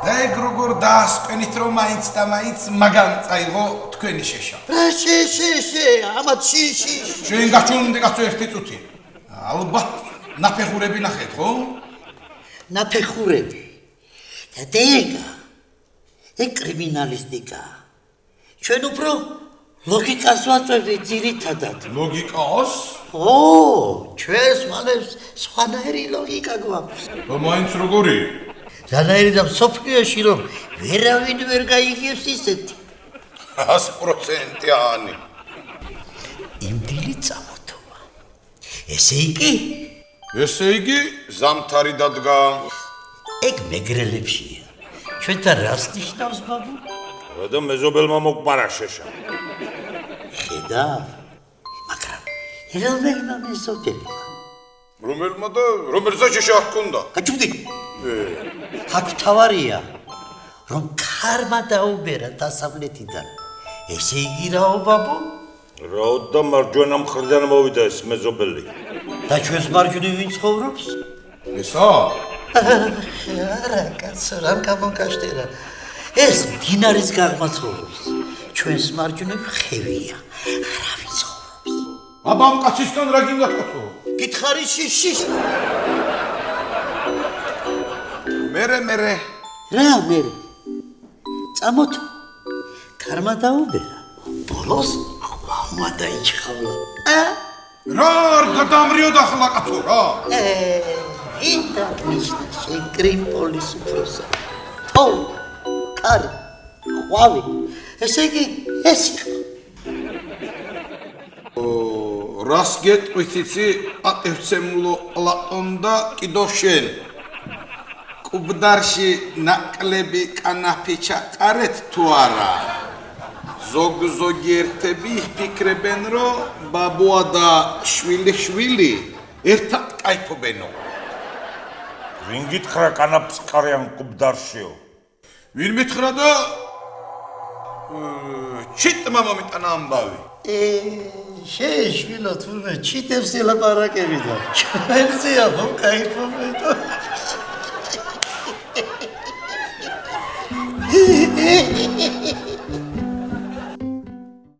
და ეგ როგორ დაასკენით რომ მაინც და მაინც მაგან წაიღო თქვენი შეშა. რა შე, ამათ ში. შენ გაჩვენდი კაცო ერთი წუთი. ალბათ ნაფეხურები ნახეთ, ხო? ნაფეხურები. და დეგა. ეგ კრიმინალისტიკა. ჩვენ უფრო ლოგიკას ვაწვევთ ძირითადად. ლოგიკას? ო, ჩვენს მალებს სხვანაირი ლოგიკა გვაქვს. და მაინც როგორი? რანაირი და მსოფლიოში რომ ვერავინ ვერ გაიგებს ისეთი. 100%-იანი. იმდილი წამოთოვა. ესე იგი, ზამთარი დადგა. ეგ მეგრელებშია. ჩვენთან რას ნიშნავს, ბაბუ? და მეზობელმა მოკპარა შეშა. ხედავ, მაგრამ რომელმა მეზობელმა? რომელმა და რომელზეც შეშა ჰქონდა? გაჩვდი. აქ თავარია, რომ ქარმა დაუბერა დასავლეთიდან. ესე იგი რაო, ბაბუ? რაო და მარჯვენა მხრიდან მოვიდა ეს მეზობელი. და ჩვენს მარჯვნივ ვინ ცხოვრობს? ესა? არა, კაცო, რამ გამოკაშტერა. ეს მდინარის გაღმა ცხოვრობს. ჩვენს მარჯვნივ ხევია. არავინ ცხოვრობს. აბამ კაცისგან რა გინდა კაცო? გითხარი შიში. მერე. რა მერე? წამოთ. ქარმა დაუბერა. ბოლოს ყვავმა დაიჩხავლა. რა არ გადამრიოდ ახლა კაცო რა? ინდა ნიშნა შენ კრიმპოლის უფროსა. ო, კარი, ყვავი. ესე იგი, ეს იყო. რას გეტყვით იცი პატივცემულო პლატონ და კიდო შენ? კუბდარში ნაკლები კანაფი ჩაყარეთ თუ არა? ზოგიერთები ფიქრებენ რომ ბაბუა და შვილი ერთად კაიფობენო. ვინ გითხრა კანაფს ყარიან კუბდარშიო? ვინ მითხრა და ჩიტმა მომიტანა ამბავი. შეშვილო თურმე ჩიტებს ელაპარაკები და ჩვენზეა მოკაიფობენ.